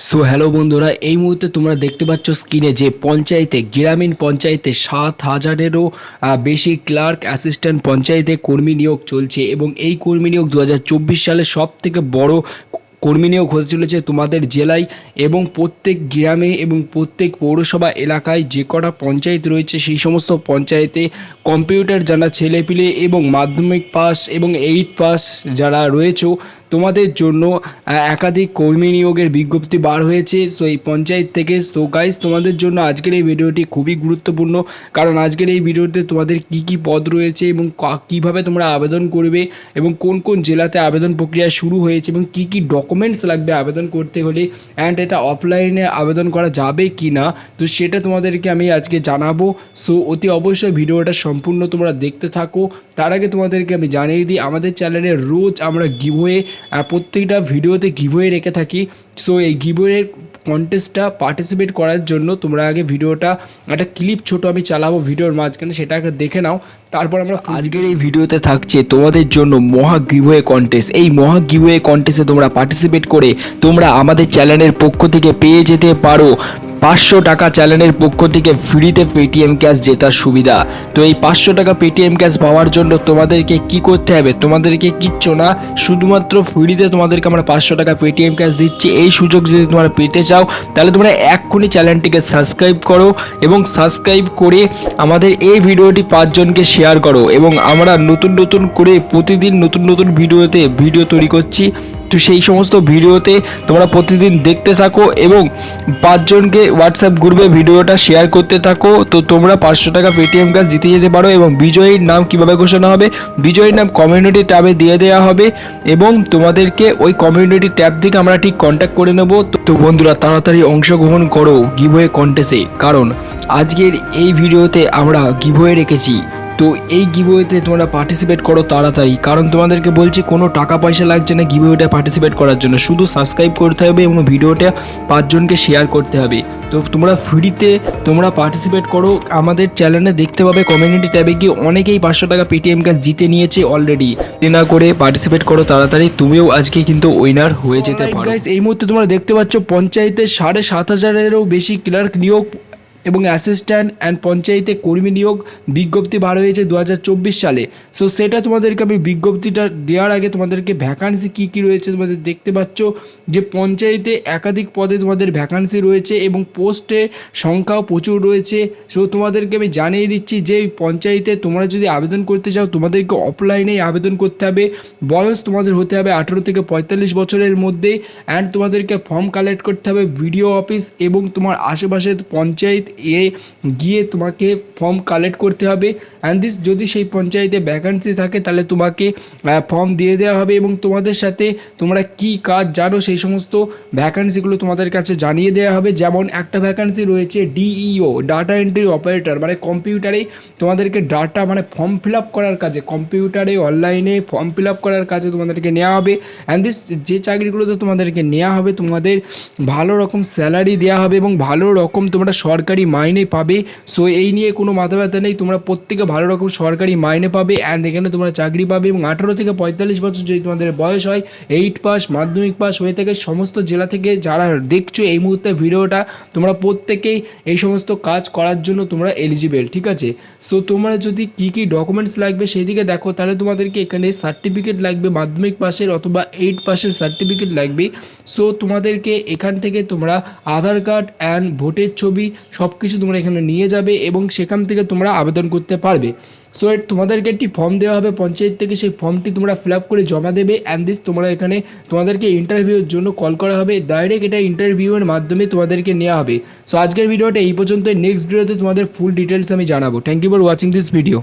So hello বন্ধুরা, এই মুহূর্তে তোমরা দেখতে পাচ্ছ স্ক্রিনে যে পঞ্চায়েতে গ্রামীণ পঞ্চায়েতে 7,000-এরও বেশি ক্লার্ক অ্যাসিস্ট্যান্ট পঞ্চায়েতে কর্মী নিয়োগ চলছে এবং এই কর্মী নিয়োগ 2024 সালে সব থেকে বড় কর্মী নিয়োগ হতে চলেছে তোমাদের জেলায় এবং প্রত্যেক গ্রামে এবং প্রত্যেক পৌরসভা এলাকায় যে কটা পঞ্চায়েত রয়েছে সেই সমস্ত পঞ্চায়েতে কম্পিউটার জানা ছেলেপিলে এবং মাধ্যমিক পাস এবং 8 পাস যারা রয়েছে তোমাদের জন্য একাধিক কর্মী নিয়োগের বিজ্ঞপ্তি বার হয়েছে। সো এই পঞ্চায়েত থেকে। সো গাইস, তোমাদের জন্য আজকের এই ভিডিওটি খুবই গুরুত্বপূর্ণ, কারণ আজকের এই ভিডিওতে তোমাদের কি কি পদ রয়েছে এবং কিভাবে তোমরা আবেদন করবে এবং কোন কোন জেলাতে আবেদন প্রক্রিয়া শুরু হয়েছে এবং কি কি ডকুমেন্টস লাগবে আবেদন করতে হলে, অ্যান্ড এটা অফলাইনে আবেদন করা যাবে কি না, তো সেটা তোমাদেরকে আমি আজকে জানাবো। সো অতি অবশ্যই ভিডিওটা সম্পূর্ণ তোমরা দেখতে থাকো। তার আগে তোমাদেরকে আমি জানিয়ে দিই, আমাদের চ্যানেলে রোজ আমরা গিভওয়ে প্রত্যেকটা ভিডিওতে গিভওয়ে রেখে থাকি। সো এই গিভওয়ের কন্টেস্টটা পার্টিসিপেট করার জন্য তোমরা আগে ভিডিওটা একটা ক্লিপ ছোট আমি চালাবো ভিডিওর মাঝখানে, সেটাকে দেখে নাও। তারপর আমরা আজকের এই ভিডিওতে থাকছে তোমাদের জন্য মহা গিভওয়ে কন্টেস্ট। এই মহা গিভওয়ে কন্টেস্টে তোমরা পার্টিসিপেট করে তোমরা আমাদের চ্যানেলের পক্ষ থেকে পেয়ে যেতে পারো 500 টাকা চ্যানেলের পক্ষ থেকে ফ্রিতে পেটিএম ক্যাশ জেতার সুবিধা। তো এই 500 টাকা পেটিএম ক্যাশ পাওয়ার জন্য তোমাদেরকে কি করতে হবে? তোমাদেরকে কিচ্ছু না, শুধুমাত্র ফ্রিতে তোমাদেরকে আমরা 500 টাকা পেটিএম ক্যাশ দিচ্ছি। এই সুযোগ যদি তোমরা পেতে চাও তাহলে তোমরা এক্ষুনি চ্যানেলটিকে সাবস্ক্রাইব করো এবং সাবস্ক্রাইব করে আমাদের এই ভিডিওটি 5 জনকে শেয়ার করো। এবং আমরা নতুন নতুন করে প্রতিদিন নতুন নতুন ভিডিও তৈরি করছি। তো সেই সমস্ত ভিডিওতে তোমরা প্রতিদিন দেখতে থাকো এবং 5 জনকে হোয়াটসঅ্যাপ গ্রুপে ভিডিওটা শেয়ার করতে থাকো। তো তোমরা 500 টাকা পেটিএম ক্যাশ জিতে যেতে পারো। এবং বিজয়ীর নাম কিভাবে ঘোষণা হবে? বিজয়ীর নাম কমিউনিটি ট্যাবে দিয়ে দেওয়া হবে এবং তোমাদেরকে ওই কমিউনিটি ট্যাব থেকে আমরা ঠিক কন্ট্যাক্ট করে নেব। তো বন্ধুরা, তাড়াতাড়ি অংশগ্রহণ করো গিভওয়ে কন্টেস্টে, কারণ আজকের এই ভিডিওতে আমরা গিভওয়ে রেখেছি। তো এই গিভওয়েতে তোমরা পার্টিসিপেট করো তাড়াতাড়ি, কারণ তোমাদেরকে বলছি কোনো টাকা পয়সা লাগছে না গিভওয়েটা পার্টিসিপেট করার জন্য, শুধু সাবস্ক্রাইব করতে হবে এবং ভিডিওটা 5 জনকে শেয়ার করতে হবে। তো তোমরা ফ্রিতে তোমরা পার্টিসিপেট করো। আমাদের চ্যানেলে দেখতে পাবে কমিউনিটি ট্যাবে গিয়ে অনেকেই 500 টাকা পেটিএম ক্যাশ জিতে নিয়েছে অলরেডি। না করে পার্টিসিপেট করো তাড়াতাড়ি, তুমিও আজকে কিন্তু উইনার হয়ে যেতে পারো। গাইস, এই মুহূর্তে তোমরা দেখতে পাচ্ছ পঞ্চায়েতে 7,500-এরও বেশি ক্লার্ক নিয়োগ এবং অ্যাসিস্ট্যান্ট অ্যান্ড পঞ্চায়েতে কর্মী নিয়োগ বিজ্ঞপ্তি বার হয়েছে 2024 সালে। সো সেটা তোমাদেরকে আমি বিজ্ঞপ্তিটা দেওয়ার আগে তোমাদেরকে ভ্যাকান্সি কী কী রয়েছে তোমাদের দেখতে পাচ্ছ যে পঞ্চায়েতে একাধিক পদে তোমাদের ভ্যাকান্সি রয়েছে এবং পোস্টের সংখ্যাও প্রচুর রয়েছে। সো তোমাদেরকে আমি জানিয়ে দিচ্ছি যে পঞ্চায়েতে তোমরা যদি আবেদন করতে চাও তোমাদেরকে অফলাইনেই আবেদন করতে হবে। বয়স তোমাদের হতে হবে 18 থেকে 45 বছরের মধ্যে, অ্যান্ড তোমাদেরকে ফর্ম কালেক্ট করতে হবে ভিডিও অফিস এবং তোমার আশেপাশের পঞ্চায়েত গিয়ে তোমাকে ফর্ম কালেক্ট করতে হবে। অ্যান্ড দিস যদি সেই পঞ্চায়েতে ভ্যাকান্সি থাকে তাহলে তোমাকে ফর্ম দিয়ে দেওয়া হবে এবং তোমাদের সাথে তোমরা কি কাজ জানো সেই সমস্ত ভ্যাকান্সিগুলো তোমাদের কাছে জানিয়ে দেওয়া হবে। যেমন একটা ভ্যাকান্সি রয়েছে ডিইও, ডাটা এন্ট্রি অপারেটর, মানে কম্পিউটারে তোমাদেরকে ডাটা মানে ফর্ম ফিল আপ করার কাজে, কম্পিউটারে অনলাইনে ফর্ম ফিল আপ করার কাজে তোমাদেরকে নেওয়া হবে। অ্যান্ড দিস যে চাকরিগুলোতে তোমাদেরকে নেওয়া হবে তোমাদের ভালো রকম স্যালারি দেওয়া হবে এবং ভালো রকম তোমরা সরকারি মাইনে পাবে। সো এই নিয়ে কোনো মাথা ব্যথা নেই, তোমরা প্রত্যেকে ভালো রকম সরকারি মাইনে পাবে অ্যান্ড এখানে তোমরা চাকরি পাবে। এবং 18 থেকে 45 বছর যদি তোমাদের বয়স হয়, 8 পাস মাধ্যমিক পাস হয়ে থাকে, সমস্ত জেলা থেকে যারা দেখছো এই মুহূর্তে ভিডিওটা, তোমরা প্রত্যেকেই এই সমস্ত কাজ করার জন্য তোমরা এলিজিবেল, ঠিক আছে? সো তোমরা যদি কী কী ডকুমেন্টস লাগবে সেই দিকে দেখো, তাহলে তোমাদেরকে এখানে সার্টিফিকেট লাগবে মাধ্যমিক পাসের অথবা 8 পাসের সার্টিফিকেট লাগবে। সো তোমাদেরকে এখান থেকে তোমরা আধার কার্ড অ্যান্ড ভোটের ছবি সব কিছু তোমরা এখানে নিয়ে যাবে এবং সেখান থেকে তোমরা আবেদন করতে পারবে। সো তোমাদেরকে একটি ফর্ম দেওয়া হবে পঞ্চায়েত থেকে, সেই ফর্মটি তোমরা ফিল আপ করে জমা দেবে। অ্যান্ড দিস তোমরা এখানে তোমাদেরকে ইন্টারভিউর জন্য কল করা হবে, ডাইরেক্ট এটা ইন্টারভিউয়ের মাধ্যমে তোমাদেরকে নেওয়া হবে। সো আজকের ভিডিওটা এই পর্যন্ত, নেক্সট ভিডিওতে তোমাদের ফুল ডিটেলস আমি জানাবো। Thank you for watching this video.